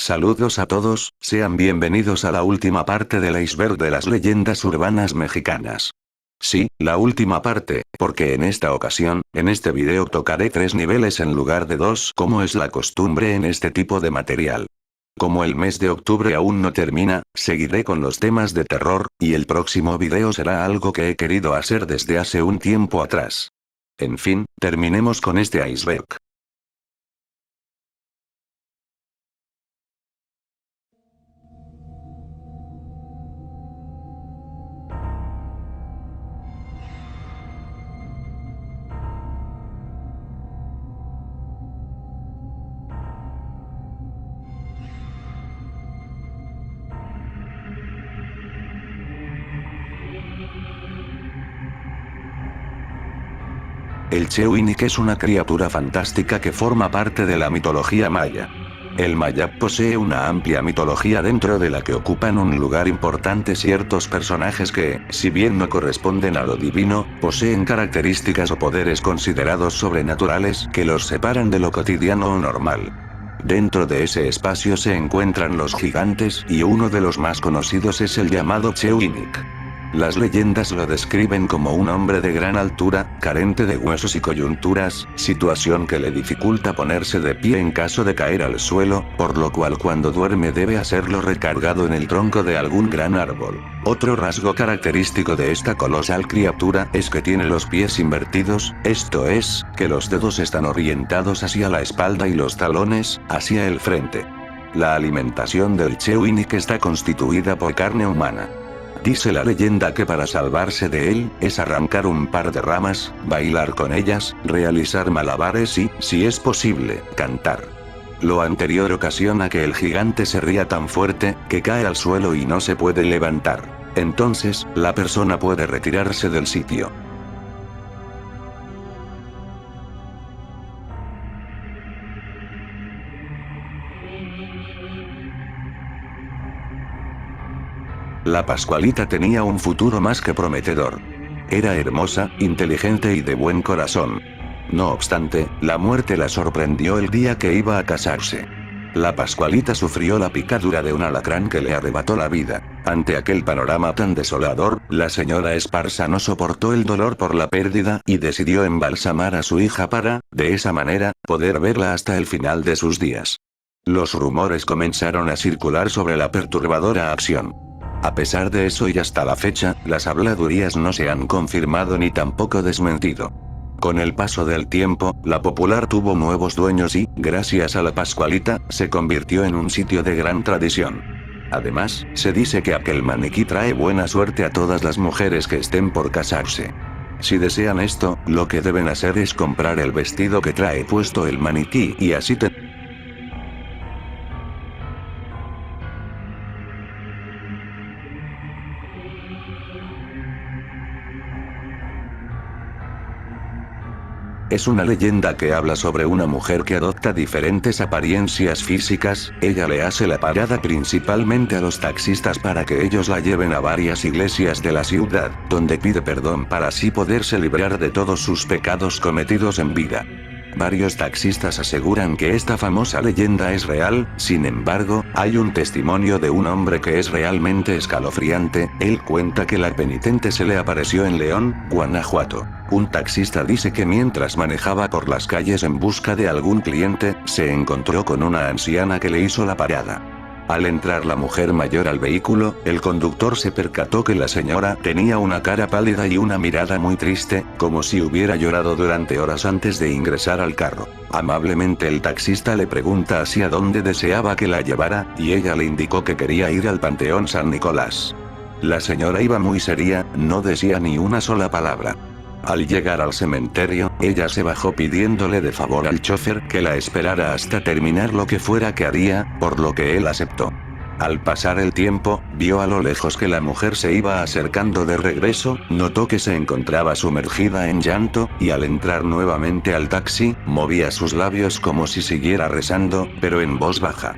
Saludos a todos, sean bienvenidos a la última parte del iceberg de las leyendas urbanas mexicanas. Sí, la última parte, porque en esta ocasión, en este video tocaré 3 niveles en lugar de 2 como es la costumbre en este tipo de material. Como el mes de octubre aún no termina, seguiré con los temas de terror, y el próximo video será algo que he querido hacer desde hace un tiempo atrás. En fin, terminemos con este iceberg. El Chewinic es una criatura fantástica que forma parte de la mitología maya. El Mayab posee una amplia mitología dentro de la que ocupan un lugar importante ciertos personajes que, si bien no corresponden a lo divino, poseen características o poderes considerados sobrenaturales que los separan de lo cotidiano o normal. Dentro de ese espacio se encuentran los gigantes y uno de los más conocidos es el llamado Chewinic. Las leyendas lo describen como un hombre de gran altura, carente de huesos y coyunturas, situación que le dificulta ponerse de pie en caso de caer al suelo, por lo cual cuando duerme debe hacerlo recargado en el tronco de algún gran árbol. Otro rasgo característico de esta colosal criatura es que tiene los pies invertidos, esto es, que los dedos están orientados hacia la espalda y los talones, hacia el frente. La alimentación del Chewinic está constituida por carne humana. Dice la leyenda que para salvarse de él, es arrancar un par de ramas, bailar con ellas, realizar malabares y, si es posible, cantar. Lo anterior ocasiona que el gigante se ría tan fuerte, que cae al suelo y no se puede levantar. Entonces, la persona puede retirarse del sitio. La Pascualita tenía un futuro más que prometedor. Era hermosa, inteligente y de buen corazón. No obstante, la muerte la sorprendió el día que iba a casarse. La Pascualita sufrió la picadura de un alacrán que le arrebató la vida. Ante aquel panorama tan desolador, la señora Esparza no soportó el dolor por la pérdida y decidió embalsamar a su hija para, de esa manera, poder verla hasta el final de sus días. Los rumores comenzaron a circular sobre la perturbadora acción. A pesar de eso y hasta la fecha, las habladurías no se han confirmado ni tampoco desmentido. Con el paso del tiempo, la popular tuvo nuevos dueños y, gracias a la Pascualita, se convirtió en un sitio de gran tradición. Además, se dice que aquel maniquí trae buena suerte a todas las mujeres que estén por casarse. Si desean esto, lo que deben hacer es comprar el vestido que trae puesto el maniquí y así Es una leyenda que habla sobre una mujer que adopta diferentes apariencias físicas, ella le hace la parada principalmente a los taxistas para que ellos la lleven a varias iglesias de la ciudad, donde pide perdón para así poderse librar de todos sus pecados cometidos en vida. Varios taxistas aseguran que esta famosa leyenda es real, sin embargo, hay un testimonio de un hombre que es realmente escalofriante, él cuenta que la penitente se le apareció en León, Guanajuato. Un taxista dice que mientras manejaba por las calles en busca de algún cliente, se encontró con una anciana que le hizo la parada. Al entrar la mujer mayor al vehículo, el conductor se percató que la señora tenía una cara pálida y una mirada muy triste, como si hubiera llorado durante horas antes de ingresar al carro. Amablemente el taxista le pregunta hacia dónde deseaba que la llevara, y ella le indicó que quería ir al Panteón San Nicolás. La señora iba muy seria, no decía ni una sola palabra. Al llegar al cementerio, ella se bajó pidiéndole de favor al chofer que la esperara hasta terminar lo que fuera que haría, por lo que él aceptó. Al pasar el tiempo, vio a lo lejos que la mujer se iba acercando de regreso, notó que se encontraba sumergida en llanto, y al entrar nuevamente al taxi, movía sus labios como si siguiera rezando, pero en voz baja.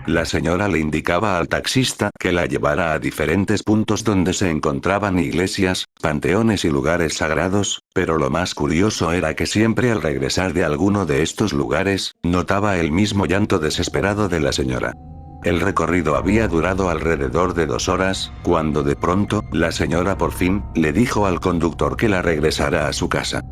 La señora le indicaba al taxista que la llevara a diferentes puntos donde se encontraban iglesias, panteones y lugares sagrados, pero lo más curioso era que siempre al regresar de alguno de estos lugares, notaba el mismo llanto desesperado de la señora. El recorrido había durado alrededor de 2 horas, cuando de pronto, la señora por fin, le dijo al conductor que la regresara a su casa.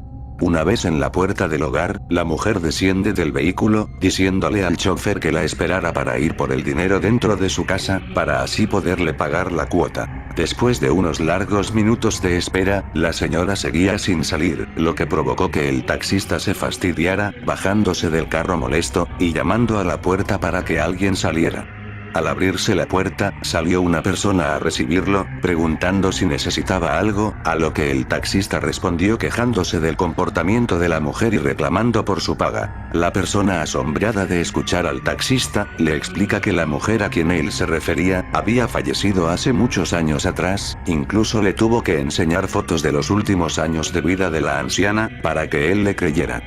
Una vez en la puerta del hogar, la mujer desciende del vehículo, diciéndole al chofer que la esperara para ir por el dinero dentro de su casa, para así poderle pagar la cuota. Después de unos largos minutos de espera, la señora seguía sin salir, lo que provocó que el taxista se fastidiara, bajándose del carro molesto, y llamando a la puerta para que alguien saliera. Al abrirse la puerta, salió una persona a recibirlo, preguntando si necesitaba algo, a lo que el taxista respondió quejándose del comportamiento de la mujer y reclamando por su paga. La persona, asombrada de escuchar al taxista, le explica que la mujer a quien él se refería, había fallecido hace muchos años atrás, incluso le tuvo que enseñar fotos de los últimos años de vida de la anciana, para que él le creyera.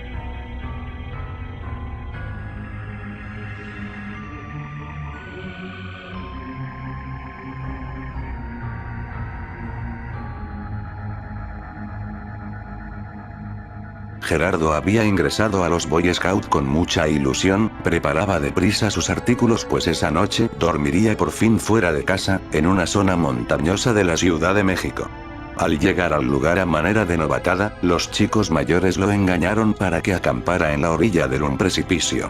Gerardo había ingresado a los Boy Scout con mucha ilusión, preparaba deprisa sus artículos pues esa noche dormiría por fin fuera de casa, en una zona montañosa de la Ciudad de México. Al llegar al lugar a manera de novatada, los chicos mayores lo engañaron para que acampara en la orilla de un precipicio.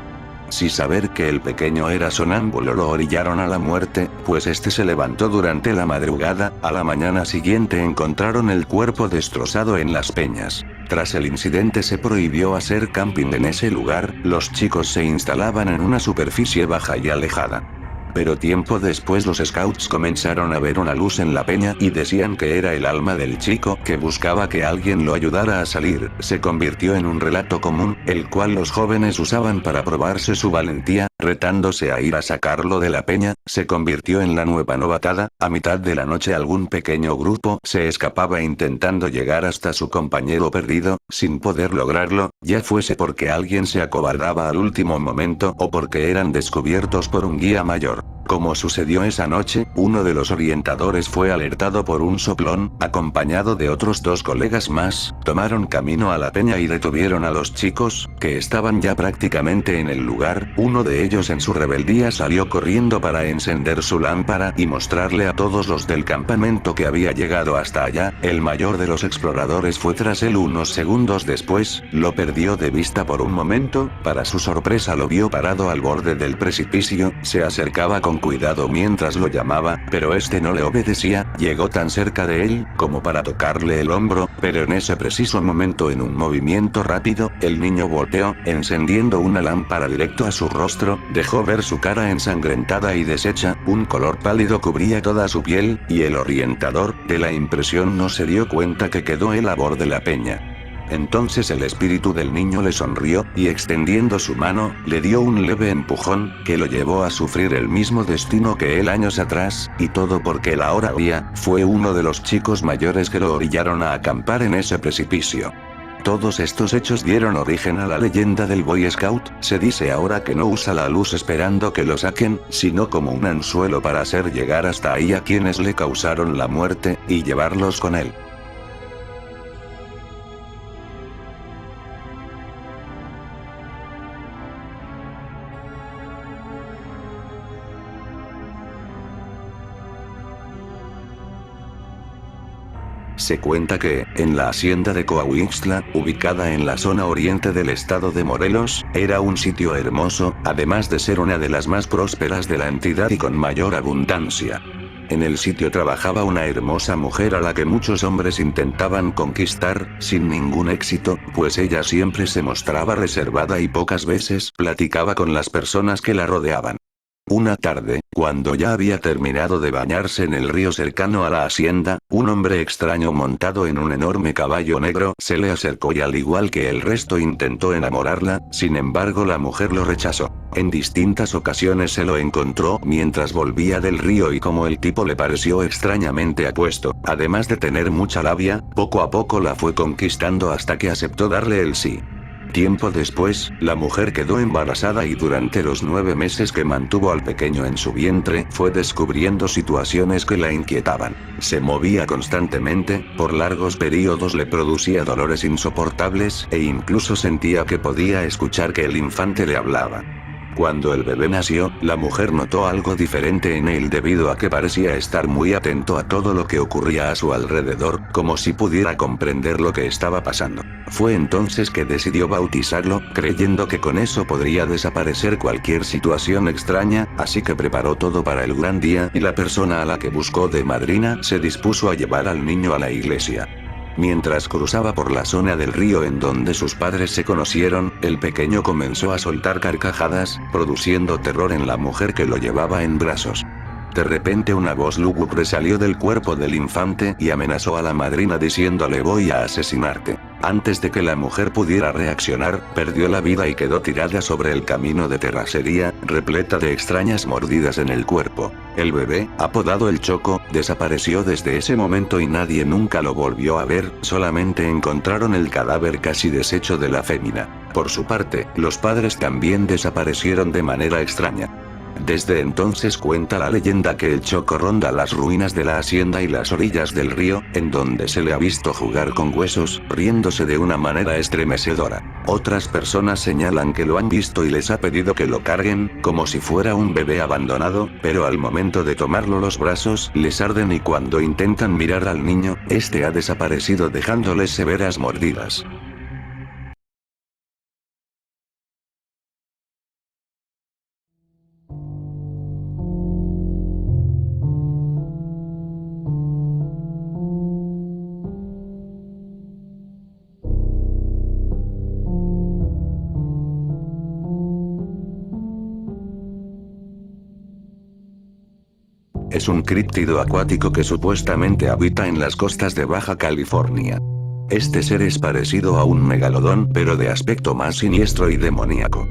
Sin saber que el pequeño era sonámbulo lo orillaron a la muerte, pues este se levantó durante la madrugada, a la mañana siguiente encontraron el cuerpo destrozado en las peñas. Tras el incidente se prohibió hacer camping en ese lugar, los chicos se instalaban en una superficie baja y alejada. Pero tiempo después los scouts comenzaron a ver una luz en la peña y decían que era el alma del chico que buscaba que alguien lo ayudara a salir. Se convirtió en un relato común, el cual los jóvenes usaban para probarse su valentía, retándose a ir a sacarlo de la peña. Se convirtió en la nueva novatada. A mitad de la noche algún pequeño grupo se escapaba intentando llegar hasta su compañero perdido, sin poder lograrlo, ya fuese porque alguien se acobardaba al último momento o porque eran descubiertos por un guía mayor. Como sucedió esa noche, uno de los orientadores fue alertado por un soplón, acompañado de otros 2 colegas más, tomaron camino a la peña y detuvieron a los chicos, que estaban ya prácticamente en el lugar. Uno de ellos en su rebeldía salió corriendo para encender su lámpara y mostrarle a todos los del campamento que había llegado hasta allá. El mayor de los exploradores fue tras él unos segundos después, lo perdió de vista por un momento, para su sorpresa lo vio parado al borde del precipicio, se acercaba con cuidado mientras lo llamaba, pero este no le obedecía. Llegó tan cerca de él, como para tocarle el hombro, pero en ese preciso momento en un movimiento rápido, el niño volteó, encendiendo una lámpara directo a su rostro, dejó ver su cara ensangrentada y deshecha, un color pálido cubría toda su piel, y el orientador, de la impresión no se dio cuenta que quedó él a borde de la peña. Entonces el espíritu del niño le sonrió, y extendiendo su mano, le dio un leve empujón, que lo llevó a sufrir el mismo destino que él años atrás, y todo porque el ahora guía, fue uno de los chicos mayores que lo orillaron a acampar en ese precipicio. Todos estos hechos dieron origen a la leyenda del Boy Scout. Se dice ahora que no usa la luz esperando que lo saquen, sino como un anzuelo para hacer llegar hasta ahí a quienes le causaron la muerte, y llevarlos con él. Se cuenta que, en la hacienda de Coahuixtla, ubicada en la zona oriente del estado de Morelos, era un sitio hermoso, además de ser una de las más prósperas de la entidad y con mayor abundancia. En el sitio trabajaba una hermosa mujer a la que muchos hombres intentaban conquistar, sin ningún éxito, pues ella siempre se mostraba reservada y pocas veces platicaba con las personas que la rodeaban. Una tarde, cuando ya había terminado de bañarse en el río cercano a la hacienda, un hombre extraño montado en un enorme caballo negro se le acercó y al igual que el resto intentó enamorarla. Sin embargo la mujer lo rechazó. En distintas ocasiones se lo encontró mientras volvía del río y como el tipo le pareció extrañamente apuesto, además de tener mucha labia, poco a poco la fue conquistando hasta que aceptó darle el sí. Tiempo después, la mujer quedó embarazada y durante los 9 meses que mantuvo al pequeño en su vientre, fue descubriendo situaciones que la inquietaban. Se movía constantemente, por largos periodos le producía dolores insoportables, e incluso sentía que podía escuchar que el infante le hablaba. Cuando el bebé nació, la mujer notó algo diferente en él debido a que parecía estar muy atento a todo lo que ocurría a su alrededor, como si pudiera comprender lo que estaba pasando. Fue entonces que decidió bautizarlo, creyendo que con eso podría desaparecer cualquier situación extraña, así que preparó todo para el gran día y la persona a la que buscó de madrina se dispuso a llevar al niño a la iglesia. Mientras cruzaba por la zona del río en donde sus padres se conocieron, el pequeño comenzó a soltar carcajadas, produciendo terror en la mujer que lo llevaba en brazos. De repente una voz lúgubre salió del cuerpo del infante y amenazó a la madrina diciéndole voy a asesinarte. Antes de que la mujer pudiera reaccionar, perdió la vida y quedó tirada sobre el camino de terracería, repleta de extrañas mordidas en el cuerpo. El bebé, apodado el Choco, desapareció desde ese momento y nadie nunca lo volvió a ver, solamente encontraron el cadáver casi deshecho de la fémina. Por su parte, los padres también desaparecieron de manera extraña. Desde entonces cuenta la leyenda que el Choco ronda las ruinas de la hacienda y las orillas del río, en donde se le ha visto jugar con huesos, riéndose de una manera estremecedora. Otras personas señalan que lo han visto y les ha pedido que lo carguen, como si fuera un bebé abandonado, pero al momento de tomarlo los brazos les arden y cuando intentan mirar al niño, este ha desaparecido dejándoles severas mordidas. Es un críptido acuático que supuestamente habita en las costas de Baja California. Este ser es parecido a un megalodón pero de aspecto más siniestro y demoníaco.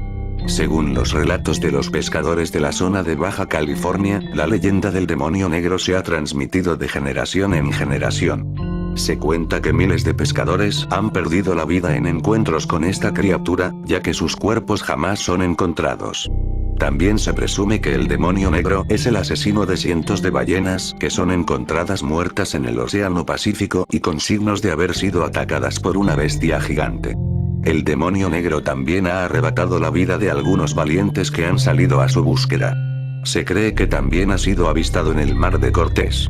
Según los relatos de los pescadores de la zona de Baja California, la leyenda del demonio negro se ha transmitido de generación en generación. Se cuenta que miles de pescadores han perdido la vida en encuentros con esta criatura, ya que sus cuerpos jamás son encontrados. También se presume que el demonio negro es el asesino de cientos de ballenas que son encontradas muertas en el Océano Pacífico y con signos de haber sido atacadas por una bestia gigante. El demonio negro también ha arrebatado la vida de algunos valientes que han salido a su búsqueda. Se cree que también ha sido avistado en el Mar de Cortés.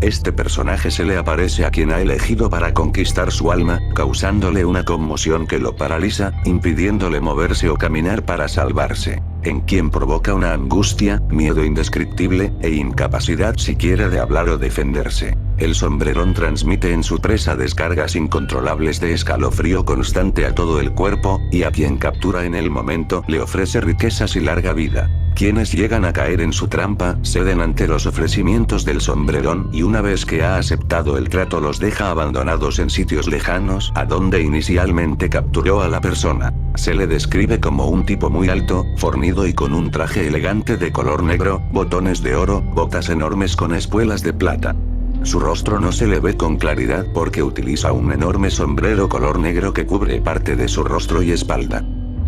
Este personaje se le aparece a quien ha elegido para conquistar su alma, causándole una conmoción que lo paraliza, impidiéndole moverse o caminar para salvarse. En quien provoca una angustia, miedo indescriptible, e incapacidad siquiera de hablar o defenderse. El sombrerón transmite en su presa descargas incontrolables de escalofrío constante a todo el cuerpo, y a quien captura en el momento le ofrece riquezas y larga vida. Quienes llegan a caer en su trampa, ceden ante los ofrecimientos del sombrerón y una vez que ha aceptado el trato los deja abandonados en sitios lejanos a donde inicialmente capturó a la persona. Se le describe como un tipo muy alto, fornido y con un traje elegante de color negro, botones de oro, botas enormes con espuelas de plata. Su rostro no se le ve con claridad porque utiliza un enorme sombrero color negro que cubre parte de su rostro y espalda.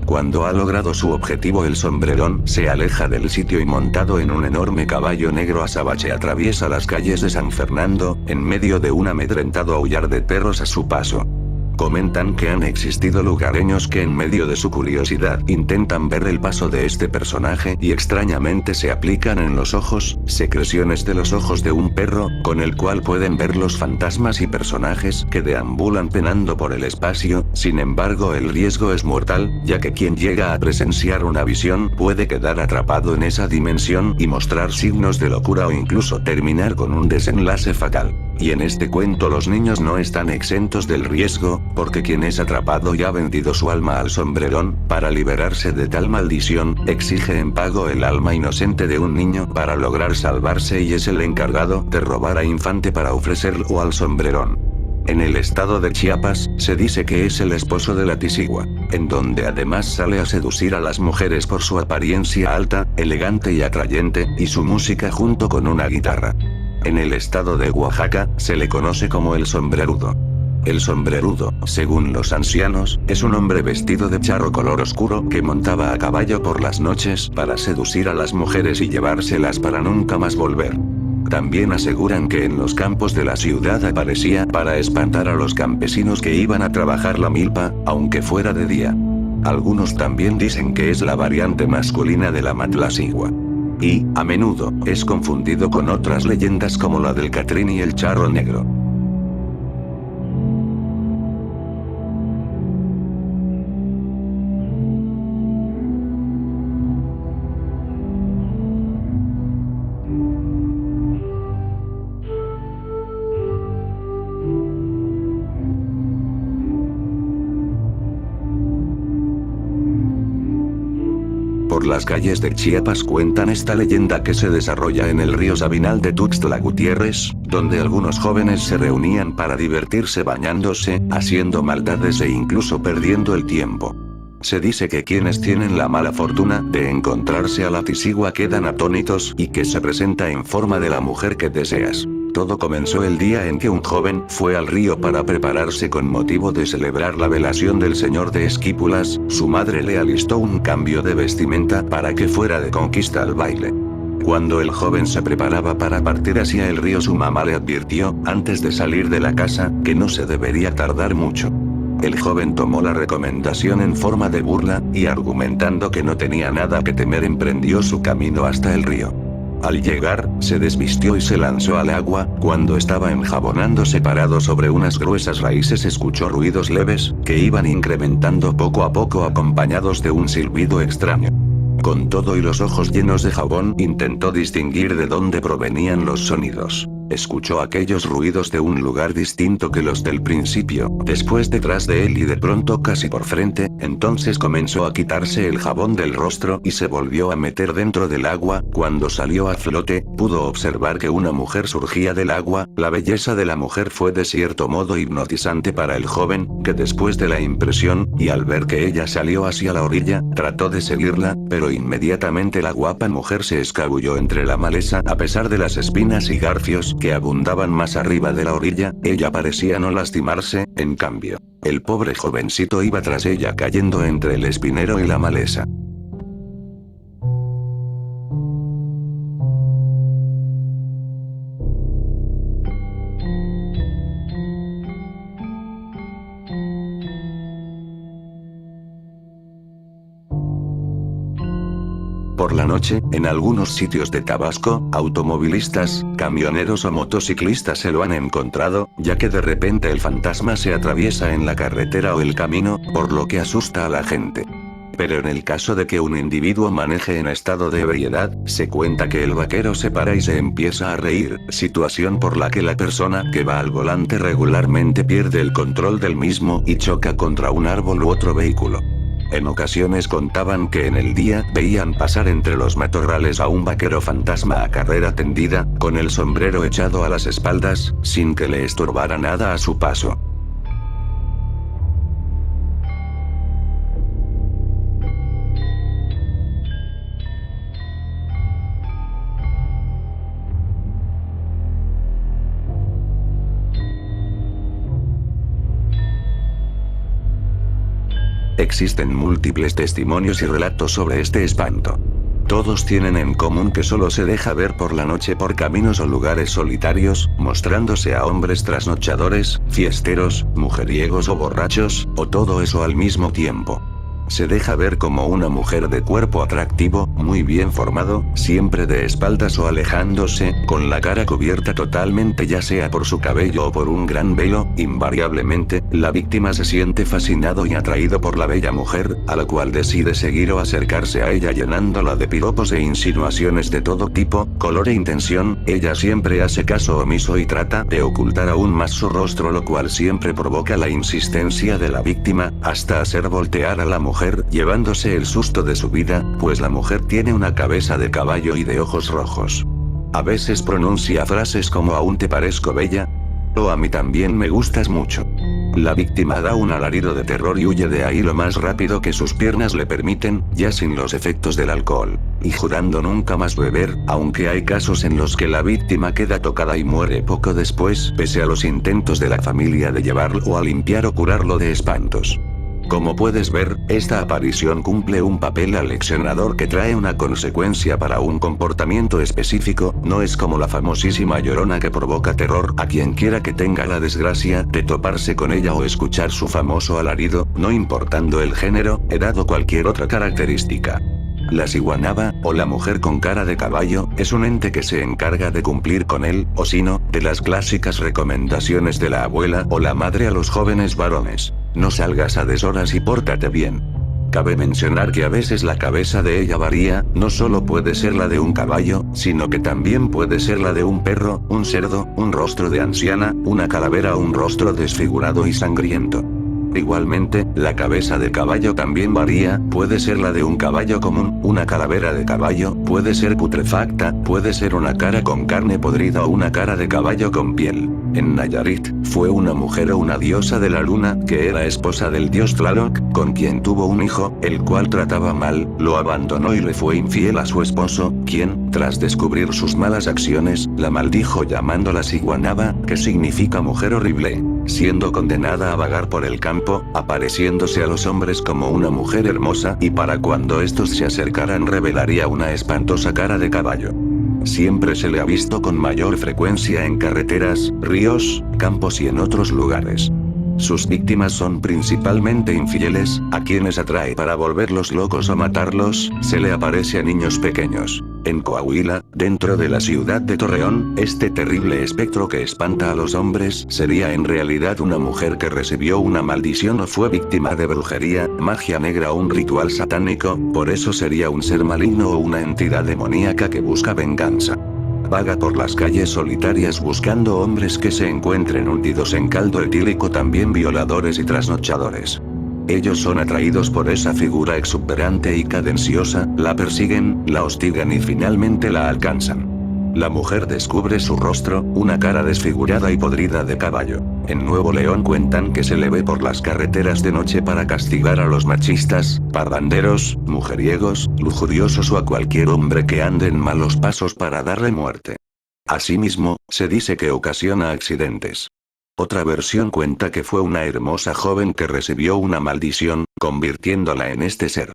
Cuando ha logrado su objetivo el sombrerón se aleja del sitio y montado en un enorme caballo negro azabache atraviesa las calles de San Fernando, en medio de un amedrentado aullar de perros a su paso. Comentan que han existido lugareños que en medio de su curiosidad intentan ver el paso de este personaje y extrañamente se aplican en los ojos, secreciones de los ojos de un perro, con el cual pueden ver los fantasmas y personajes que deambulan penando por el espacio. Sin embargo el riesgo es mortal, ya que quien llega a presenciar una visión puede quedar atrapado en esa dimensión y mostrar signos de locura o incluso terminar con un desenlace fatal. Y en este cuento los niños no están exentos del riesgo, porque quien es atrapado y ha vendido su alma al sombrerón, para liberarse de tal maldición, exige en pago el alma inocente de un niño para lograr salvarse y es el encargado de robar a infante para ofrecerlo al sombrerón. En el estado de Chiapas, se dice que es el esposo de la Tisigua, en donde además sale a seducir a las mujeres por su apariencia alta, elegante y atrayente, y su música junto con una guitarra. En el estado de Oaxaca, se le conoce como el sombrerudo. El sombrerudo, según los ancianos, es un hombre vestido de charro color oscuro que montaba a caballo por las noches para seducir a las mujeres y llevárselas para nunca más volver. También aseguran que en los campos de la ciudad aparecía para espantar a los campesinos que iban a trabajar la milpa, aunque fuera de día. Algunos también dicen que es la variante masculina de la Matlasigua. Y, a menudo, es confundido con otras leyendas como la del Catrín y el Charro Negro. Por las calles de Chiapas cuentan esta leyenda que se desarrolla en el río Sabinal de Tuxtla Gutiérrez, donde algunos jóvenes se reunían para divertirse bañándose, haciendo maldades e incluso perdiendo el tiempo. Se dice que quienes tienen la mala fortuna de encontrarse a la tisigua quedan atónitos y que se presenta en forma de la mujer que deseas. Todo comenzó el día en que un joven fue al río para prepararse con motivo de celebrar la velación del señor de Esquípulas. Su madre le alistó un cambio de vestimenta para que fuera de conquista al baile. Cuando el joven se preparaba para partir hacia el río, su mamá le advirtió, antes de salir de la casa, que no se debería tardar mucho. El joven tomó la recomendación en forma de burla, y argumentando que no tenía nada que temer emprendió su camino hasta el río. Al llegar, se desvistió y se lanzó al agua. Cuando estaba enjabonándose parado sobre unas gruesas raíces, escuchó ruidos leves, que iban incrementando poco a poco acompañados de un silbido extraño. Con todo y los ojos llenos de jabón, intentó distinguir de dónde provenían los sonidos. Escuchó aquellos ruidos de un lugar distinto que los del principio, después detrás de él y de pronto casi por frente. Entonces comenzó a quitarse el jabón del rostro y se volvió a meter dentro del agua. Cuando salió a flote, pudo observar que una mujer surgía del agua. La belleza de la mujer fue de cierto modo hipnotizante para el joven, que después de la impresión, y al ver que ella salió hacia la orilla, trató de seguirla, pero inmediatamente la guapa mujer se escabulló entre la maleza. A pesar de las espinas y garfios que abundaban más arriba de la orilla, ella parecía no lastimarse. En cambio, el pobre jovencito iba tras ella cayendo entre el espinero y la maleza. Por la noche, en algunos sitios de Tabasco, automovilistas, camioneros o motociclistas se lo han encontrado, ya que de repente el fantasma se atraviesa en la carretera o el camino, por lo que asusta a la gente. Pero en el caso de que un individuo maneje en estado de ebriedad, se cuenta que el vaquero se para y se empieza a reír, situación por la que la persona que va al volante regularmente pierde el control del mismo y choca contra un árbol u otro vehículo. En ocasiones contaban que en el día veían pasar entre los matorrales a un vaquero fantasma a carrera tendida, con el sombrero echado a las espaldas, sin que le estorbara nada a su paso. Existen múltiples testimonios y relatos sobre este espanto. Todos tienen en común que solo se deja ver por la noche por caminos o lugares solitarios, mostrándose a hombres trasnochadores, fiesteros, mujeriegos o borrachos, o todo eso al mismo tiempo. Se deja ver como una mujer de cuerpo atractivo, muy bien formado, siempre de espaldas o alejándose, con la cara cubierta totalmente ya sea por su cabello o por un gran velo. Invariablemente, la víctima se siente fascinado y atraído por la bella mujer, a la cual decide seguir o acercarse a ella llenándola de piropos e insinuaciones de todo tipo, color e intención. Ella siempre hace caso omiso y trata de ocultar aún más su rostro, lo cual siempre provoca la insistencia de la víctima, hasta hacer voltear a la mujer, llevándose el susto de su vida, pues la mujer tiene una cabeza de caballo y de ojos rojos. A veces pronuncia frases como "aún te parezco bella" o "a mí también me gustas mucho". La víctima da un alarido de terror y huye de ahí lo más rápido que sus piernas le permiten, ya sin los efectos del alcohol, y jurando nunca más beber, aunque hay casos en los que la víctima queda tocada y muere poco después, pese a los intentos de la familia de llevarlo a limpiar o curarlo de espantos. Como puedes ver, esta aparición cumple un papel aleccionador que trae una consecuencia para un comportamiento específico, no es como la famosísima Llorona que provoca terror a quien quiera que tenga la desgracia de toparse con ella o escuchar su famoso alarido, no importando el género, edad o cualquier otra característica. La ciguanaba, o la mujer con cara de caballo, es un ente que se encarga de cumplir con él, o si no, de las clásicas recomendaciones de la abuela o la madre a los jóvenes varones. No salgas a deshoras y pórtate bien. Cabe mencionar que a veces la cabeza de ella varía, no solo puede ser la de un caballo, sino que también puede ser la de un perro, un cerdo, un rostro de anciana, una calavera o un rostro desfigurado y sangriento. Igualmente, la cabeza de caballo también varía, puede ser la de un caballo común, una calavera de caballo, puede ser putrefacta, puede ser una cara con carne podrida o una cara de caballo con piel. En Nayarit, fue una mujer o una diosa de la luna, que era esposa del dios Tlaloc, con quien tuvo un hijo, el cual trataba mal, lo abandonó y le fue infiel a su esposo, quien, tras descubrir sus malas acciones, la maldijo llamándola Ciguanaba, que significa mujer horrible, siendo condenada a vagar por el campo, apareciéndose a los hombres como una mujer hermosa y para cuando estos se acercaran revelaría una espantosa cara de caballo. Siempre se le ha visto con mayor frecuencia en carreteras, ríos, campos y en otros lugares. Sus víctimas son principalmente infieles, a quienes atrae para volverlos locos o matarlos, se le aparece a niños pequeños. En Coahuila, dentro de la ciudad de Torreón, este terrible espectro que espanta a los hombres sería en realidad una mujer que recibió una maldición o fue víctima de brujería, magia negra o un ritual satánico, por eso sería un ser maligno o una entidad demoníaca que busca venganza. Vaga por las calles solitarias buscando hombres que se encuentren hundidos en caldo etílico, también violadores y trasnochadores. Ellos son atraídos por esa figura exuberante y cadenciosa, la persiguen, la hostigan y finalmente la alcanzan. La mujer descubre su rostro, una cara desfigurada y podrida de caballo. En Nuevo León cuentan que se le ve por las carreteras de noche para castigar a los machistas, parranderos, mujeriegos, lujuriosos o a cualquier hombre que ande en malos pasos para darle muerte. Asimismo, se dice que ocasiona accidentes. Otra versión cuenta que fue una hermosa joven que recibió una maldición, convirtiéndola en este ser.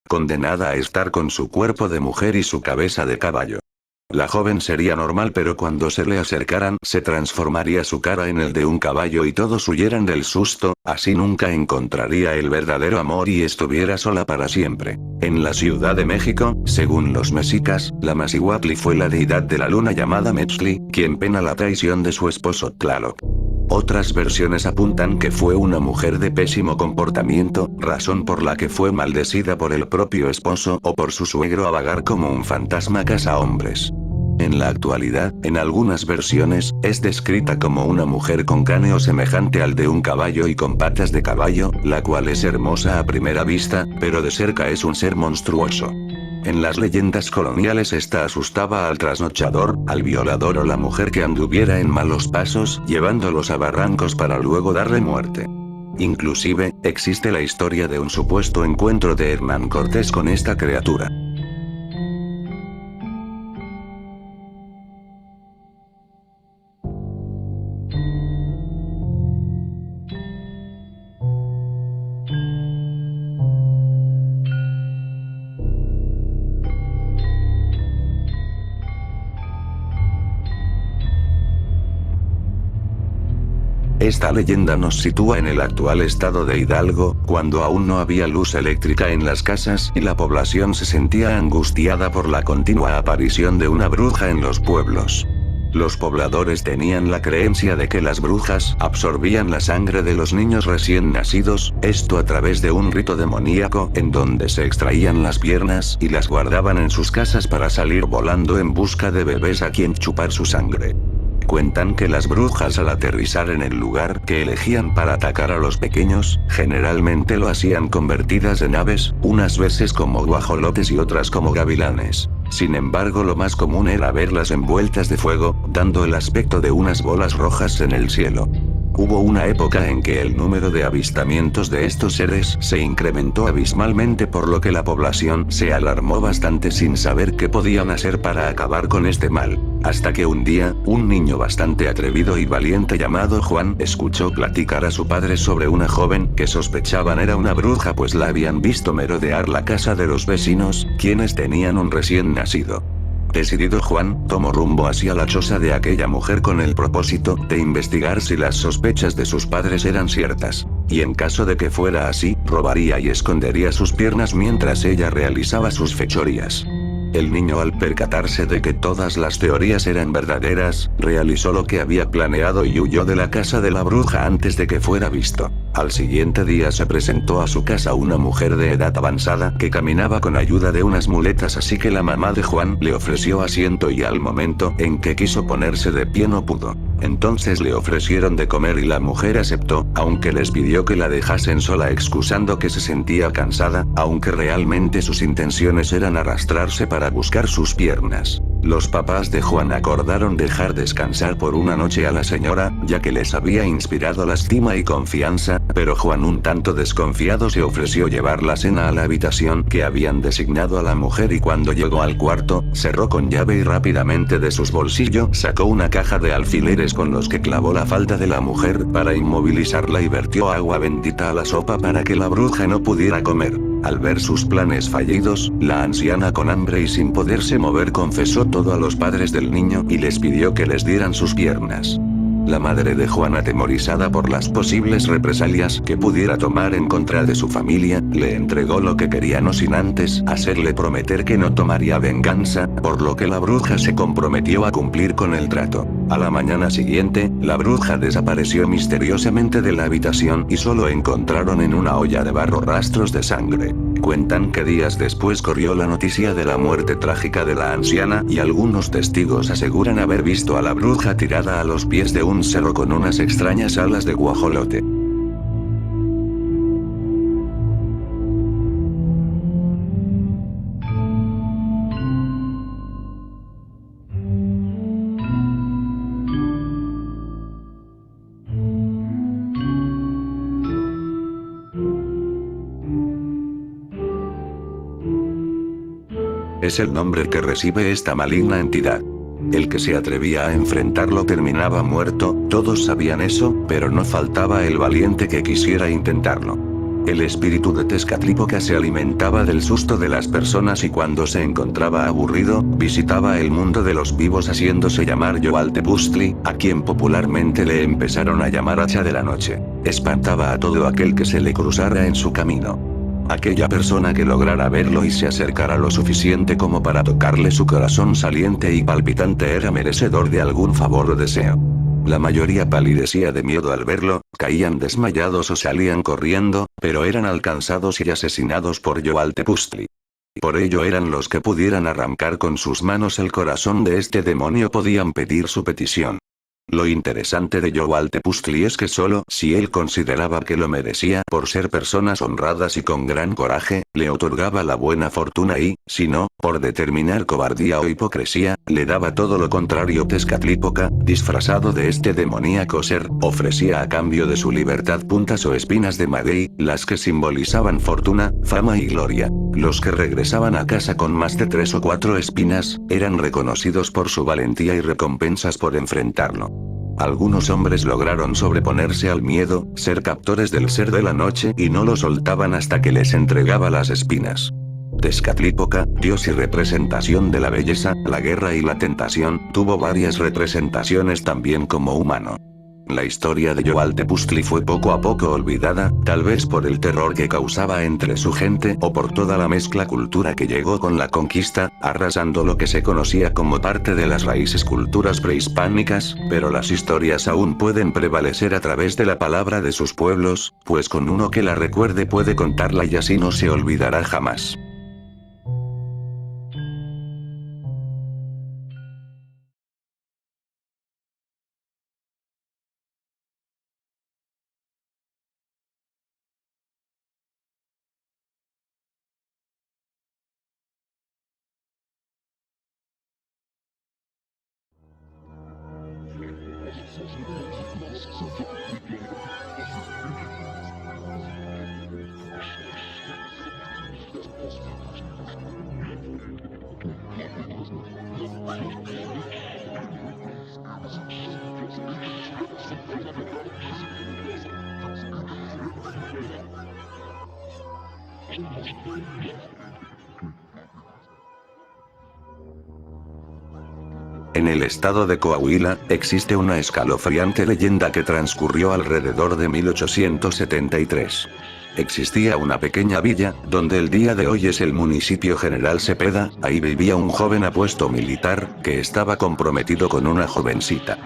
Condenada a estar con su cuerpo de mujer y su cabeza de caballo. La joven sería normal, pero cuando se le acercaran se transformaría su cara en el de un caballo y todos huyeran del susto, así nunca encontraría el verdadero amor y estuviera sola para siempre. En la Ciudad de México, según los mexicas, la Macihuatl fue la deidad de la luna llamada Metzli, quien pena la traición de su esposo Tlaloc. Otras versiones apuntan que fue una mujer de pésimo comportamiento, razón por la que fue maldecida por el propio esposo o por su suegro a vagar como un fantasma cazahombres. En la actualidad, en algunas versiones, es descrita como una mujer con cráneo semejante al de un caballo y con patas de caballo, la cual es hermosa a primera vista, pero de cerca es un ser monstruoso. En las leyendas coloniales esta asustaba al trasnochador, al violador o la mujer que anduviera en malos pasos, llevándolos a barrancos para luego darle muerte. Inclusive, existe la historia de un supuesto encuentro de Hernán Cortés con esta criatura. Esta leyenda nos sitúa en el actual estado de Hidalgo, cuando aún no había luz eléctrica en las casas y la población se sentía angustiada por la continua aparición de una bruja en los pueblos. Los pobladores tenían la creencia de que las brujas absorbían la sangre de los niños recién nacidos, esto a través de un rito demoníaco en donde se extraían las piernas y las guardaban en sus casas para salir volando en busca de bebés a quien chupar su sangre. Cuentan que las brujas al aterrizar en el lugar que elegían para atacar a los pequeños, generalmente lo hacían convertidas en aves, unas veces como guajolotes y otras como gavilanes. Sin embargo, lo más común era verlas envueltas de fuego, dando el aspecto de unas bolas rojas en el cielo. Hubo una época en que el número de avistamientos de estos seres se incrementó abismalmente, por lo que la población se alarmó bastante sin saber qué podían hacer para acabar con este mal. Hasta que un día, un niño bastante atrevido y valiente llamado Juan escuchó platicar a su padre sobre una joven que sospechaban era una bruja, pues la habían visto merodear la casa de los vecinos, quienes tenían un recién nacido. Decidido, Juan tomó rumbo hacia la choza de aquella mujer con el propósito de investigar si las sospechas de sus padres eran ciertas. Y en caso de que fuera así, robaría y escondería sus piernas mientras ella realizaba sus fechorías. El niño, al percatarse de que todas las teorías eran verdaderas, realizó lo que había planeado y huyó de la casa de la bruja antes de que fuera visto. Al siguiente día se presentó a su casa una mujer de edad avanzada que caminaba con ayuda de unas muletas, así que la mamá de Juan le ofreció asiento y al momento en que quiso ponerse de pie no pudo. Entonces le ofrecieron de comer y la mujer aceptó, aunque les pidió que la dejasen sola excusando que se sentía cansada, aunque realmente sus intenciones eran arrastrarse para buscar sus piernas. Los papás de Juan acordaron dejar descansar por una noche a la señora, ya que les había inspirado lástima y confianza, pero Juan, un tanto desconfiado, se ofreció llevar la cena a la habitación que habían designado a la mujer, y cuando llegó al cuarto, cerró con llave y rápidamente de sus bolsillos sacó una caja de alfileres con los que clavó la falda de la mujer para inmovilizarla y vertió agua bendita a la sopa para que la bruja no pudiera comer. Al ver sus planes fallidos, la anciana, con hambre y sin poderse mover, confesó todo a los padres del niño y les pidió que les dieran sus piernas. La madre de Juan, atemorizada por las posibles represalias que pudiera tomar en contra de su familia, le entregó lo que quería, no sin antes hacerle prometer que no tomaría venganza, por lo que la bruja se comprometió a cumplir con el trato. A la mañana siguiente, la bruja desapareció misteriosamente de la habitación y solo encontraron en una olla de barro rastros de sangre. Cuentan que días después corrió la noticia de la muerte trágica de la anciana, y algunos testigos aseguran haber visto a la bruja tirada a los pies de un cerro con unas extrañas alas de guajolote. Es el nombre que recibe esta maligna entidad. El que se atrevía a enfrentarlo terminaba muerto, todos sabían eso, pero no faltaba el valiente que quisiera intentarlo. El espíritu de Tezcatlipoca se alimentaba del susto de las personas y cuando se encontraba aburrido, visitaba el mundo de los vivos haciéndose llamar Yoaltepuztli, a quien popularmente le empezaron a llamar Hacha de la Noche. Espantaba a todo aquel que se le cruzara en su camino. Aquella persona que lograra verlo y se acercara lo suficiente como para tocarle su corazón saliente y palpitante era merecedor de algún favor o deseo. La mayoría palidecía de miedo al verlo, caían desmayados o salían corriendo, pero eran alcanzados y asesinados por Yoaltepuztli. Por ello eran los que pudieran arrancar con sus manos el corazón de este demonio podían pedir su petición. Lo interesante de Yoaltepuztli es que solo si él consideraba que lo merecía por ser personas honradas y con gran coraje, le otorgaba la buena fortuna y, si no, por determinar cobardía o hipocresía, le daba todo lo contrario. Tezcatlipoca, disfrazado de este demoníaco ser, ofrecía a cambio de su libertad puntas o espinas de maguey, las que simbolizaban fortuna, fama y gloria. Los que regresaban a casa con más de 3 o 4 espinas, eran reconocidos por su valentía y recompensas por enfrentarlo. Algunos hombres lograron sobreponerse al miedo, ser captores del ser de la noche y no lo soltaban hasta que les entregaba las espinas. Tezcatlipoca, dios y representación de la belleza, la guerra y la tentación, tuvo varias representaciones también como humano. La historia de Yoaltepuztli fue poco a poco olvidada, tal vez por el terror que causaba entre su gente o por toda la mezcla cultura que llegó con la conquista, arrasando lo que se conocía como parte de las raíces culturas prehispánicas, pero las historias aún pueden prevalecer a través de la palabra de sus pueblos, pues con uno que la recuerde puede contarla y así no se olvidará jamás. En el estado de Coahuila, existe una escalofriante leyenda que transcurrió alrededor de 1873. Existía una pequeña villa, donde el día de hoy es el municipio General Cepeda, ahí vivía un joven apuesto militar, que estaba comprometido con una jovencita.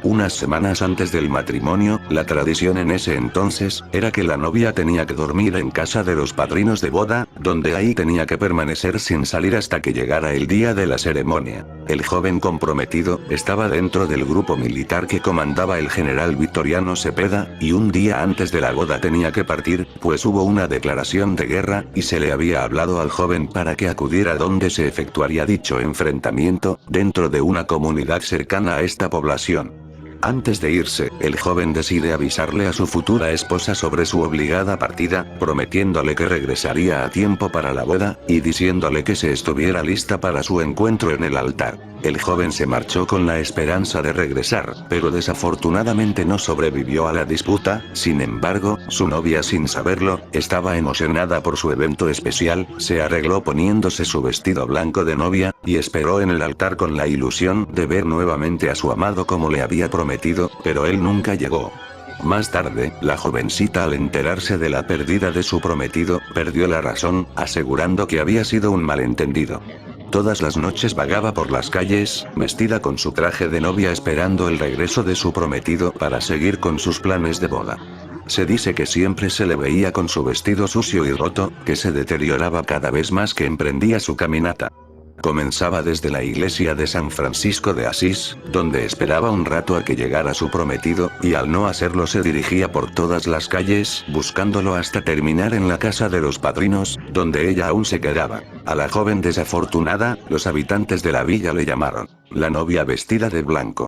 Unas semanas antes del matrimonio, la tradición en ese entonces, era que la novia tenía que dormir en casa de los padrinos de boda, donde ahí tenía que permanecer sin salir hasta que llegara el día de la ceremonia. El joven comprometido, estaba dentro del grupo militar que comandaba el general Victoriano Cepeda, y un día antes de la boda tenía que partir, pues hubo una declaración de guerra, y se le había hablado al joven para que acudiera donde se efectuaría dicho enfrentamiento, dentro de una comunidad cercana a esta población. Antes de irse, el joven decide avisarle a su futura esposa sobre su obligada partida, prometiéndole que regresaría a tiempo para la boda, y diciéndole que se estuviera lista para su encuentro en el altar. El joven se marchó con la esperanza de regresar, pero desafortunadamente no sobrevivió a la disputa. Sin embargo, su novia, sin saberlo, estaba emocionada por su evento especial, se arregló poniéndose su vestido blanco de novia, y esperó en el altar con la ilusión de ver nuevamente a su amado como le había prometido, pero él nunca llegó. Más tarde, la jovencita, al enterarse de la pérdida de su prometido, perdió la razón, asegurando que había sido un malentendido. Todas las noches vagaba por las calles, vestida con su traje de novia, esperando el regreso de su prometido para seguir con sus planes de boda. Se dice que siempre se le veía con su vestido sucio y roto, que se deterioraba cada vez más que emprendía su caminata. Comenzaba desde la iglesia de San Francisco de Asís, donde esperaba un rato a que llegara su prometido, y al no hacerlo se dirigía por todas las calles, buscándolo hasta terminar en la casa de los padrinos, donde ella aún se quedaba. A la joven desafortunada, los habitantes de la villa le llamaron la novia vestida de blanco.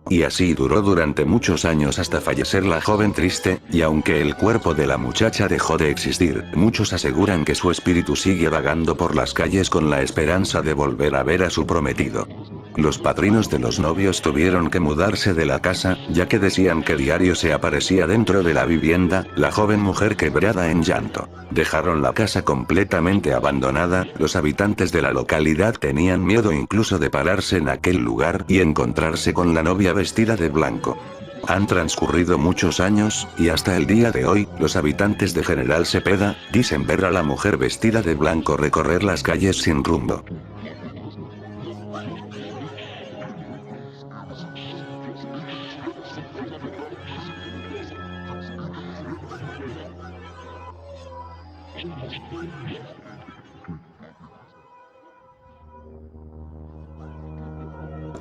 Y así duró durante muchos años hasta fallecer la joven triste, y aunque el cuerpo de la muchacha dejó de existir, muchos aseguran que su espíritu sigue vagando por las calles con la esperanza de volver a ver a su prometido. Los padrinos de los novios tuvieron que mudarse de la casa, ya que decían que diario se aparecía dentro de la vivienda, la joven mujer quebrada en llanto. Dejaron la casa completamente abandonada, los habitantes de la localidad tenían miedo incluso de pararse en aquel lugar y encontrarse con la novia vestida de blanco. Han transcurrido muchos años, y hasta el día de hoy, los habitantes de General Cepeda dicen ver a la mujer vestida de blanco recorrer las calles sin rumbo.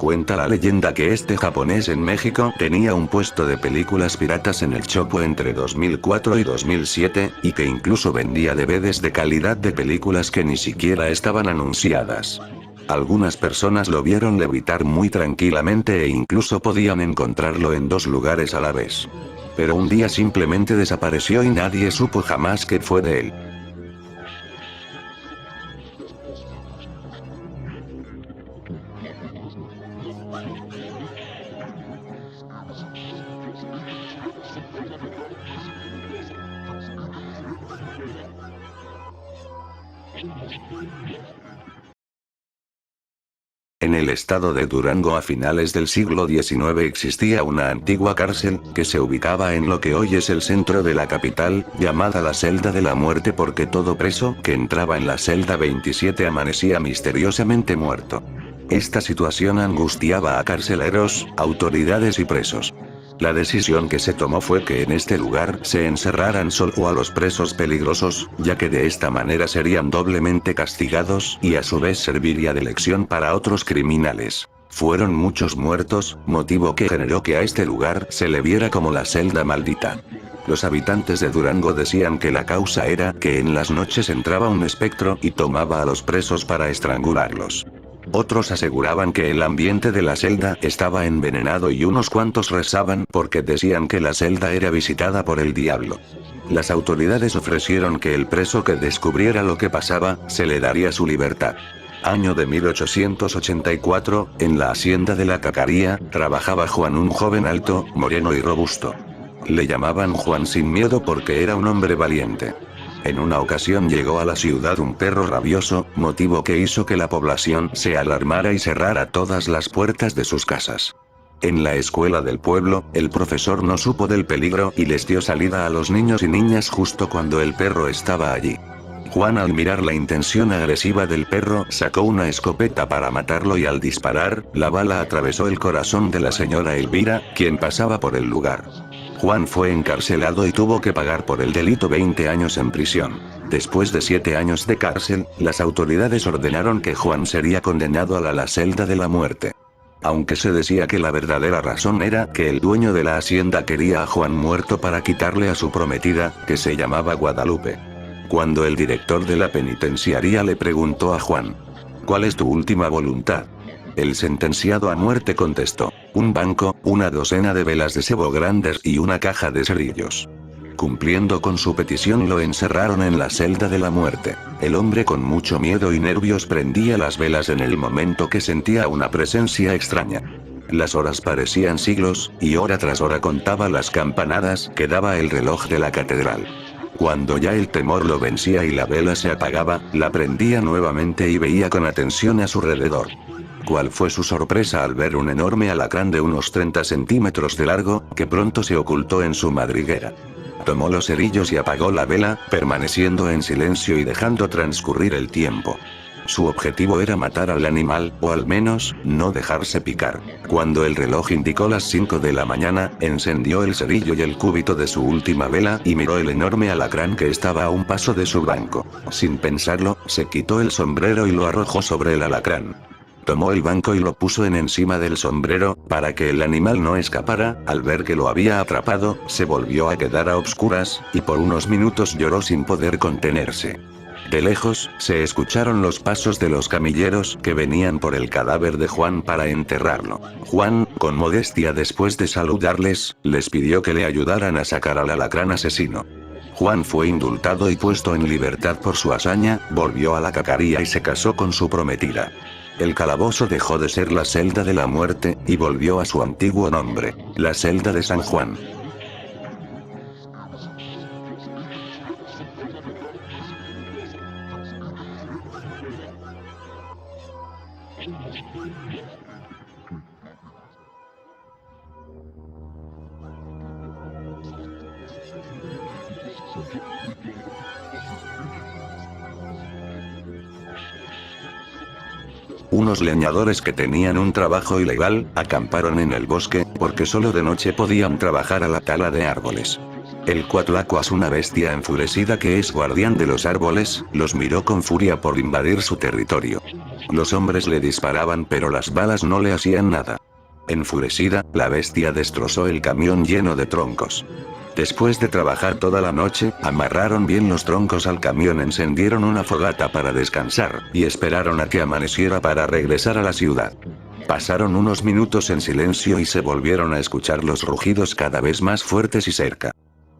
Cuenta la leyenda que este japonés en México tenía un puesto de películas piratas en el Chopo entre 2004 y 2007, y que incluso vendía DVDs de calidad de películas que ni siquiera estaban anunciadas. Algunas personas lo vieron levitar muy tranquilamente e incluso podían encontrarlo en dos lugares a la vez. Pero un día simplemente desapareció y nadie supo jamás qué fue de él. En el estado de Durango a finales del siglo XIX existía una antigua cárcel, que se ubicaba en lo que hoy es el centro de la capital, llamada la Celda de la Muerte porque todo preso que entraba en la celda 27 amanecía misteriosamente muerto. Esta situación angustiaba a carceleros, autoridades y presos. La decisión que se tomó fue que en este lugar se encerraran solo a los presos peligrosos, ya que de esta manera serían doblemente castigados y a su vez serviría de lección para otros criminales. Fueron muchos muertos, motivo que generó que a este lugar se le viera como la celda maldita. Los habitantes de Durango decían que la causa era que en las noches entraba un espectro y tomaba a los presos para estrangularlos. Otros aseguraban que el ambiente de la celda estaba envenenado y unos cuantos rezaban porque decían que la celda era visitada por el diablo. Las autoridades ofrecieron que el preso que descubriera lo que pasaba, se le daría su libertad. Año de 1884, en la hacienda de la Cacaría, trabajaba Juan, un joven alto, moreno y robusto. Le llamaban Juan sin miedo porque era un hombre valiente. En una ocasión llegó a la ciudad un perro rabioso, motivo que hizo que la población se alarmara y cerrara todas las puertas de sus casas. En la escuela del pueblo, el profesor no supo del peligro y les dio salida a los niños y niñas justo cuando el perro estaba allí. Juan, al mirar la intención agresiva del perro, sacó una escopeta para matarlo y al disparar, la bala atravesó el corazón de la señora Elvira, quien pasaba por el lugar. Juan fue encarcelado y tuvo que pagar por el delito 20 años en prisión. Después de 7 años de cárcel, las autoridades ordenaron que Juan sería condenado a la celda de la muerte. Aunque se decía que la verdadera razón era que el dueño de la hacienda quería a Juan muerto para quitarle a su prometida, que se llamaba Guadalupe. Cuando el director de la penitenciaría le preguntó a Juan: ¿cuál es tu última voluntad? El sentenciado a muerte contestó: un banco, una docena de velas de cebo grandes y una caja de cerillos. Cumpliendo con su petición, lo encerraron en la celda de la muerte. El hombre, con mucho miedo y nervios, prendía las velas en el momento que sentía una presencia extraña. Las horas parecían siglos, y hora tras hora contaba las campanadas que daba el reloj de la catedral. Cuando ya el temor lo vencía y la vela se apagaba, la prendía nuevamente y veía con atención a su alrededor. ¿Cuál fue su sorpresa al ver un enorme alacrán de unos 30 centímetros de largo, que pronto se ocultó en su madriguera? Tomó los cerillos y apagó la vela, permaneciendo en silencio y dejando transcurrir el tiempo. Su objetivo era matar al animal, o al menos, no dejarse picar. Cuando el reloj indicó las 5 de la mañana, encendió el cerillo y el cúbito de su última vela y miró el enorme alacrán que estaba a un paso de su banco. Sin pensarlo, se quitó el sombrero y lo arrojó sobre el alacrán. Tomó el banco y lo puso encima del sombrero, para que el animal no escapara. Al ver que lo había atrapado, se volvió a quedar a obscuras, y por unos minutos lloró sin poder contenerse. De lejos, se escucharon los pasos de los camilleros que venían por el cadáver de Juan para enterrarlo. Juan, con modestia, después de saludarles, les pidió que le ayudaran a sacar al alacrán asesino. Juan fue indultado y puesto en libertad por su hazaña, volvió a la cacaría y se casó con su prometida. El calabozo dejó de ser la celda de la muerte, y volvió a su antiguo nombre, la celda de San Juan. Unos leñadores que tenían un trabajo ilegal, acamparon en el bosque, porque solo de noche podían trabajar a la tala de árboles. El Cuatlacoas, una bestia enfurecida que es guardián de los árboles, los miró con furia por invadir su territorio. Los hombres le disparaban pero las balas no le hacían nada. Enfurecida, la bestia destrozó el camión lleno de troncos. Después de trabajar toda la noche, amarraron bien los troncos al camión, encendieron una fogata para descansar, y esperaron a que amaneciera para regresar a la ciudad. Pasaron unos minutos en silencio y se volvieron a escuchar los rugidos cada vez más fuertes y cerca.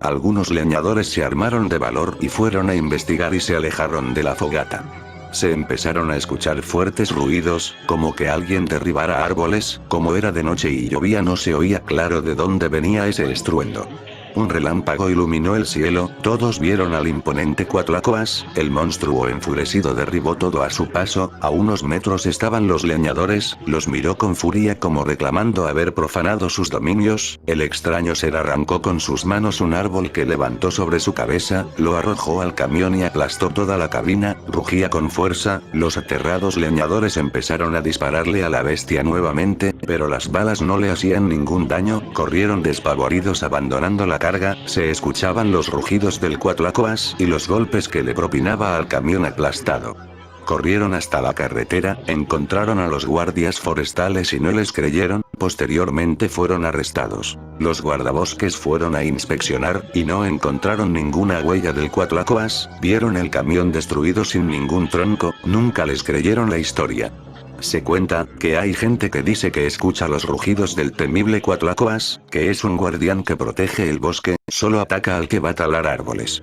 Algunos leñadores se armaron de valor y fueron a investigar y se alejaron de la fogata. Se empezaron a escuchar fuertes ruidos, como que alguien derribara árboles. Como era de noche y llovía, no se oía claro de dónde venía ese estruendo. Un relámpago iluminó el cielo, todos vieron al imponente Cuatlacoas. El monstruo enfurecido derribó todo a su paso. A unos metros estaban los leñadores, los miró con furia como reclamando haber profanado sus dominios. El extraño ser arrancó con sus manos un árbol que levantó sobre su cabeza, lo arrojó al camión y aplastó toda la cabina. Rugía con fuerza. Los aterrados leñadores empezaron a dispararle a la bestia nuevamente, pero las balas no le hacían ningún daño. Corrieron despavoridos abandonando la carga. Se escuchaban los rugidos del Cuatlacoas y los golpes que le propinaba al camión aplastado. Corrieron hasta la carretera, encontraron a los guardias forestales y no les creyeron. Posteriormente fueron arrestados. Los guardabosques fueron a inspeccionar, y no encontraron ninguna huella del Cuatlacoas. Vieron el camión destruido sin ningún tronco. Nunca les creyeron la historia. Se cuenta que hay gente que dice que escucha los rugidos del temible Cuatlacoas, que es un guardián que protege el bosque, solo ataca al que va a talar árboles.